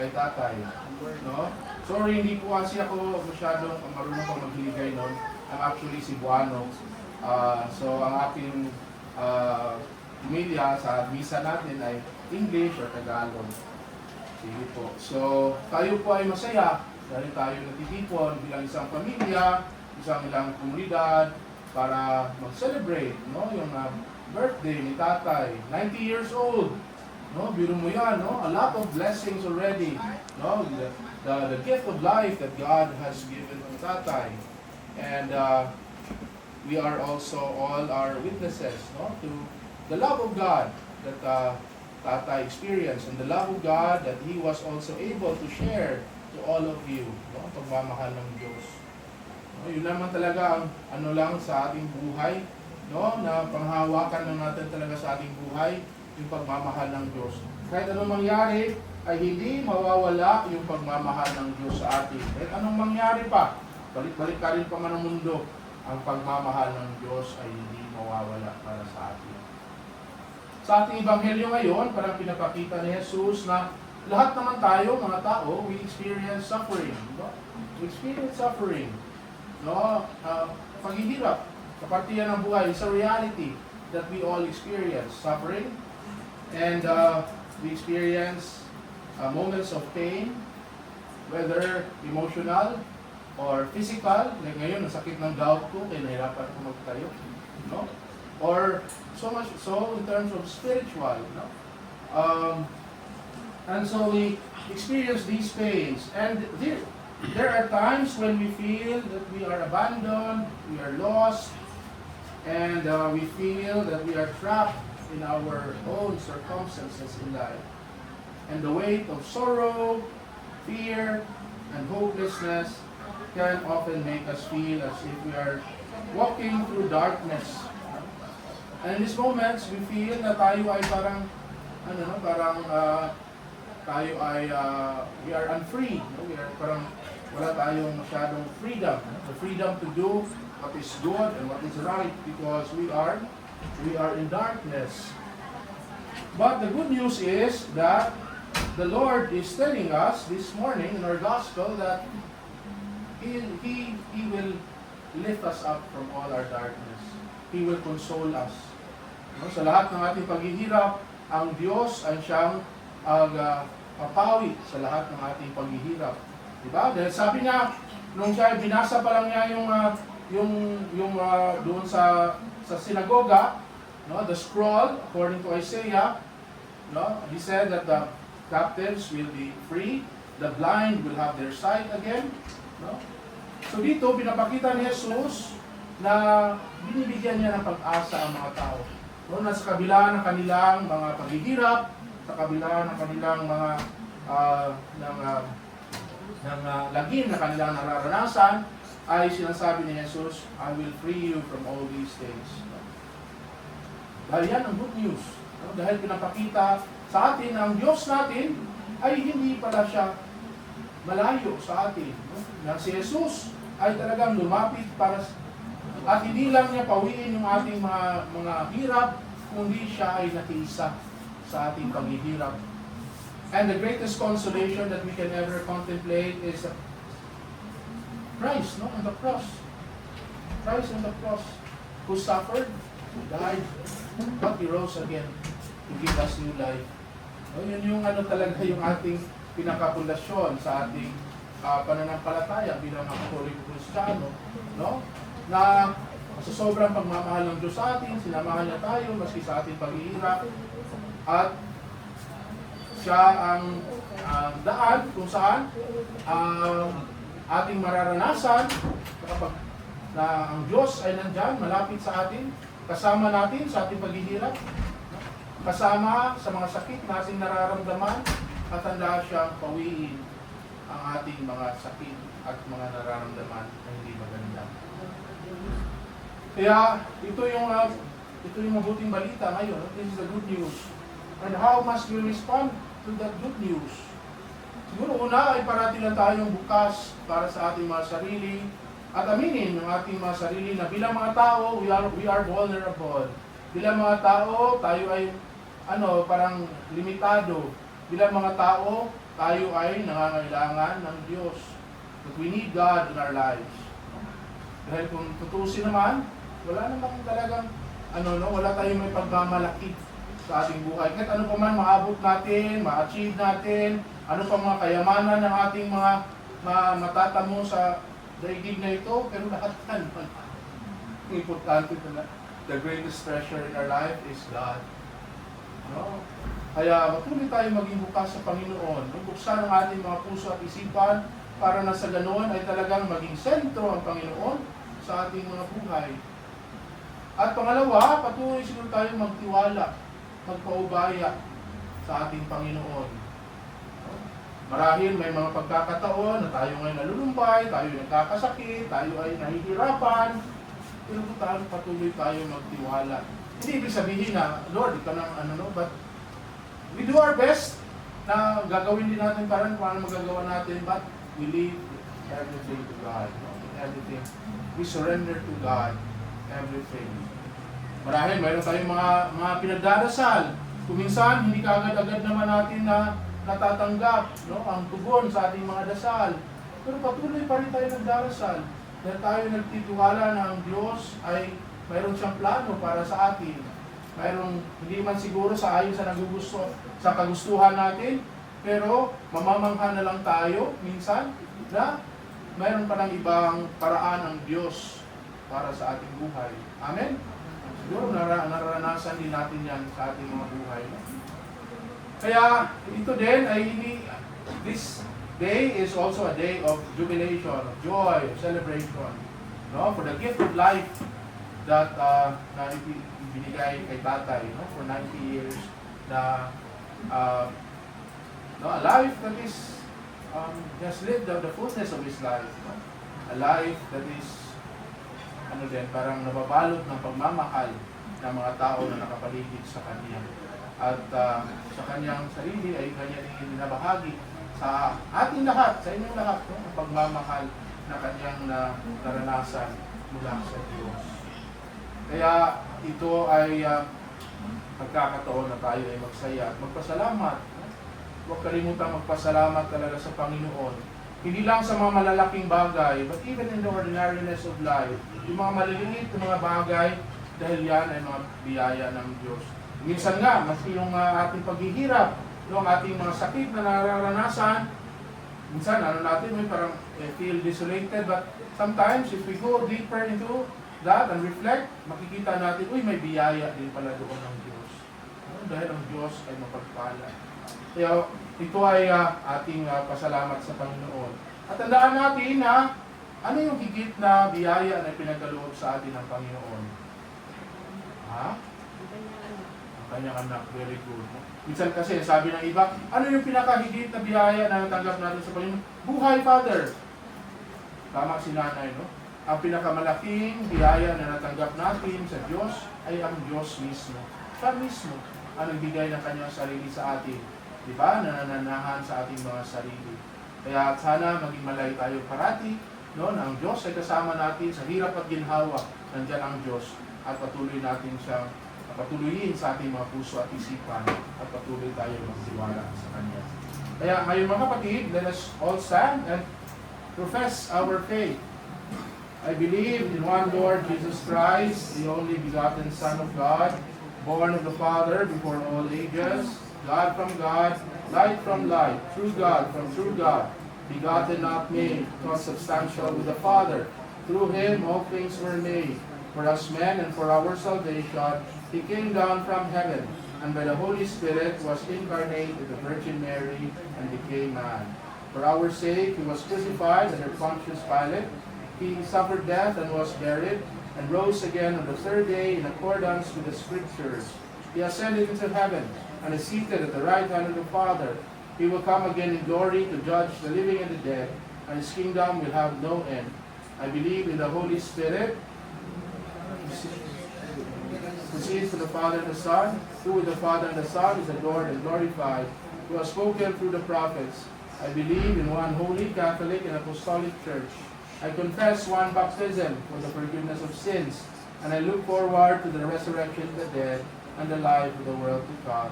kay tatay. No? Sorry, hindi po kasi ako masyadong marunong pang maghiligay nun. I'm actually Cebuano. So, ang aking pamilya sa misa natin ay English or Tagalog. Sige po. So, tayo po ay masaya dahil tayo natitipon bilang isang pamilya, isang ilang komunidad para mag-celebrate, no? Yung birthday ni tatay, 90 years old. No, biro mo yan, no? A lot of blessings already. No, the gift of life that God has given to tatay. And we are also all our witnesses, no, to the love of God that tatay experienced and the love of God that he was also able to share to all of you, no? Pagmamahal ng Diyos. No, yun naman talaga ang ano lang sa ating buhay, no, na panghawakan lang natin talaga sa ating buhay, yung pagmamahal ng Diyos. Kahit anong mangyari, ay hindi mawawala yung pagmamahal ng Diyos sa atin. Kahit anong mangyari pa, balik-balik ka rin pa man ang mundo, ang pagmamahal ng Diyos ay hindi mawawala para sa atin. Sa ating ebanghelyo ngayon, parang pinapakita ni Jesus na lahat naman tayo, mga tao, we experience suffering. No? We experience suffering. No? Paghihirap, kapartiyan ng buhay, it's a reality that we all experience. Suffering, and we experience moments of pain, whether emotional or physical. Like ngayon, nasakit ng gout ko, kaya nahirapan ako magtayo. No? Or so much so in terms of spiritual. No? And so we experience these pains. And there are times when we feel that we are abandoned, we are lost, and we feel that we are trapped in our own circumstances in life. And the weight of sorrow, fear, and hopelessness can often make us feel as if we are walking through darkness. And in these moments, we feel na tayo ay parang, tayo ay, we are unfree. No? We are parang, wala tayong masyadong freedom. The freedom to do what is good and what is right because we are in darkness. But the good news is that the Lord is telling us this morning in our gospel that He will lift us up from all our darkness. He will console us. No? Sa lahat ng ating paghihirap, ang Diyos ay siyang papawi sa lahat ng ating paghihirap. Diba? Dahil sabi niya, nung siya binasa pa lang niya yung doon sa sinagoga, no, the scroll according to Isaiah, no, he said that the captives will be free, the blind will have their sight again, no? So dito pinapakita ni Jesus na binibigyan niya ng pag-asa ang mga tao. No, nasa kabila ng kanilang mga paghihirap, sa kabila ng kanilang mga lagim na kanilang nararanasan, ay sinasabi ni Jesus, I will free you from all these things. Dahil yan ang good news. No? Dahil pinapakita sa atin na ang Diyos natin ay hindi pala siya malayo sa atin. No? Na si Jesus ay talagang lumapit para at hindi lang niya pawiin yung ating mga hirap, kundi siya ay nakiisa sa ating paghihirap. And the greatest consolation that we can ever contemplate is Christ, no, on the cross. Christ on the cross, who suffered, who died, but He rose again to give us new life. No, yun yung talaga yung ating pinakapundasyon sa ating pananampalataya bilang mga Katoliko Kristiyano, no? Na sa sobrang pagmamahal ng Diyos sa atin, sinamahan niya tayo maski sa ating paghihirap, at siya ang daan kung saan ating mararanasan kapag na ang Diyos ay nandyan, malapit sa atin, kasama natin sa ating paghihirap, kasama sa mga sakit na ating nararamdaman, at handa siyang pawiin ang ating mga sakit at mga nararamdaman na hindi maganda. Kaya ito yung mabuting balita ngayon. This is the good news. And how must we respond to that good news? Siguro una ay parati lang tayong bukas para sa ating mga sarili at aminin ng ating mga sarili na bilang mga tao, we are vulnerable. Bilang mga tao, tayo ay parang limitado. Bilang mga tao, tayo ay nangangailangan ng Diyos. But we need God in our lives. Dahil kung tutusin naman, wala namang talagang, wala tayong may pagmamalaki sa ating buhay. Kahit ano pa man maabot natin, ma-achieve natin, ano pa mga kayamanan ng ating mga matatamo sa daigdig na ito, pero lahat yan. Ang importante na, the greatest treasure in our life is God. No? Kaya patuloy tayo maging bukas sa Panginoon. Buksan ang ating mga puso at isipan para na sa ganoon ay talagang maging sentro ang Panginoon sa ating mga buhay. At pangalawa, patuloy siguro tayo magtiwala, magpaubaya sa ating Panginoon. Marahil may mga pagkakataon na tayo ngayon nalulumbay, tayo nagkakasakit, tayo ay nahihirapan, pero tayo patuloy tayo magtiwala. Hindi ibig sabihin na, Lord, ikaw nang but we do our best na gagawin din natin parang paano magagawa natin, but we leave everything to God. Everything. We surrender to God everything. Marahil mayroon tayong mga pinagdarasal. Kung minsan, hindi kaagad-agad naman natin na natatanggap ang tugon sa ating mga dasal. Pero patuloy pa rin tayo nagdarasal. Dahil tayo nagtitiwala na ang Diyos ay mayroon siyang plano para sa atin. Mayroong hindi man siguro sa ayon sa kagustuhan natin, pero mamamangha na lang tayo minsan na mayroon pa ng ibang paraan ng Diyos para sa ating buhay. Amen? Siguro naranasan din natin yan sa ating mga buhay. Kaya ito din ay this day is also a day of jubilation, of joy, of celebration. No? For the gift of life that na ibinigay kay tatay for 90 years na a life that is has lived the fullness of his life. A life that is parang nababalot ng pagmamahal ng mga tao na nakapaligid sa kanya. At sa kanyang sarili ay kanya din binabahagi sa ating lahat, sa inyong lahat, ang pagmamahal na kanyang naranasan mula sa Diyos. Kaya ito ay pagkakataon na tayo ay magsaya at magpasalamat. Huwag kalimutang magpasalamat talaga sa Panginoon. Hindi lang sa mga malalaking bagay, but even in the ordinariness of life. Yung mga maliliit na mga bagay, dahil yan ay mga biyaya ng Diyos. Minsan nga, maski yung ating paghihirap, yung ating mga sakit na nararanasan, minsan natin may parang feel desolated, but sometimes if we go deeper into that and reflect, makikita natin, may biyaya din pala doon ng Diyos. Dahil ang Diyos ay mapagpala. Kaya ito ay ating pasalamat sa Panginoon. At tandaan natin na ano yung higit na biyaya na pinagkaloob sa atin ng Panginoon? Ang kanyang anak. Very good. Minsan kasi sabi ng iba, ano yung pinakahigit na biyaya na natanggap natin sa Panginoon? Buhay, Father. Tama si nanay, no? Ang pinakamalaking biyaya na natanggap natin sa Diyos ay ang Diyos mismo. Siya mismo ang nagbigay ng kanyang sarili sa atin. Diba? Nananahan sa ating mga sarili. Kaya sana maging malay tayo parati, no? Na ang Diyos ay kasama natin sa hirap at ginhawa. Nandiyan ang Diyos at patuloy natin siyang patuloyin sa ating mga puso at isipan at patuloy tayo magtiwala sa Kanya. Kaya ngayon mga kapatid, let us all stand and profess our faith. I believe in one Lord Jesus Christ, the only begotten Son of God, born of the Father before all ages, God from God, light from light, true God from true God, begotten not made, consubstantial with the Father. Through Him all things were made. For us men and for our salvation, He came down from heaven, and by the Holy Spirit was incarnate with the Virgin Mary and became man. For our sake He was crucified under Pontius Pilate. He suffered death and was buried, and rose again on the third day in accordance with the Scriptures. He ascended into heaven, and is seated at the right hand of the Father. He will come again in glory to judge the living and the dead, and His kingdom will have no end. I believe in the Holy Spirit, who proceeds from the Father and the Son, who with the Father and the Son is adored and glorified, who has spoken through the prophets. I believe in one holy, Catholic, and Apostolic Church. I confess one baptism for the forgiveness of sins, and I look forward to the resurrection of the dead and the life of the world to come.